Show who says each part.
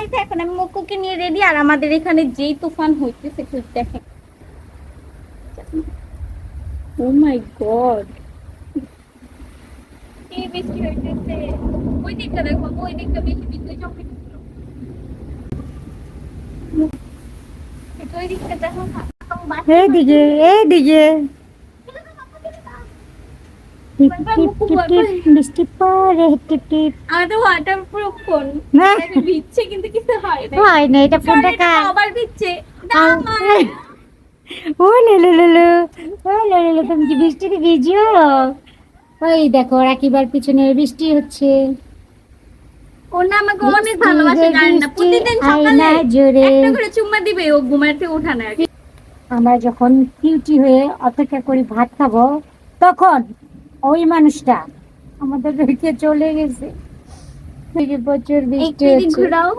Speaker 1: গাইছে এখন আমি মকুকে নিয়ে রেডি আর আমাদের এখানে যেই তুফান হইতেছে একটু দেখেন ও মাই গড এই বৃষ্টি হইতেছে ওই দিকটা দেখো ওই দিকটা বেশি বিদ্যুৎ চমকে ওই দিকটা দেখো
Speaker 2: এইদিকে এইদিকে বৃষ্টি পরে টিপ টিপ
Speaker 1: আমাদের ওয়াটারপ্রুফ ফোন
Speaker 2: না
Speaker 1: ভিজছে কিন্তু কিছু হয় না
Speaker 2: হয় না এটা ফোনটা কার
Speaker 1: আবার ভিজছে
Speaker 2: ও লে লে লে ও লে লে তুমি কি বৃষ্টিতে ভিজো ওই দেখো রাকিবার পিছনে বৃষ্টি হচ্ছে
Speaker 1: ও না আমাকে অনেক ভালোবাসে জানেন না প্রতিদিন সকালে একটা করে চুম্মা দিবে ও ঘুমের থেকে ওঠা না
Speaker 2: আমরা যখন কিউটি হয়ে অপেক্ষা করি ভাত খাবো তখন ওই মানুষটা আমাদের রেখে চলে গেছে প্রচুর বৃষ্টি হচ্ছে
Speaker 1: ঘুরাও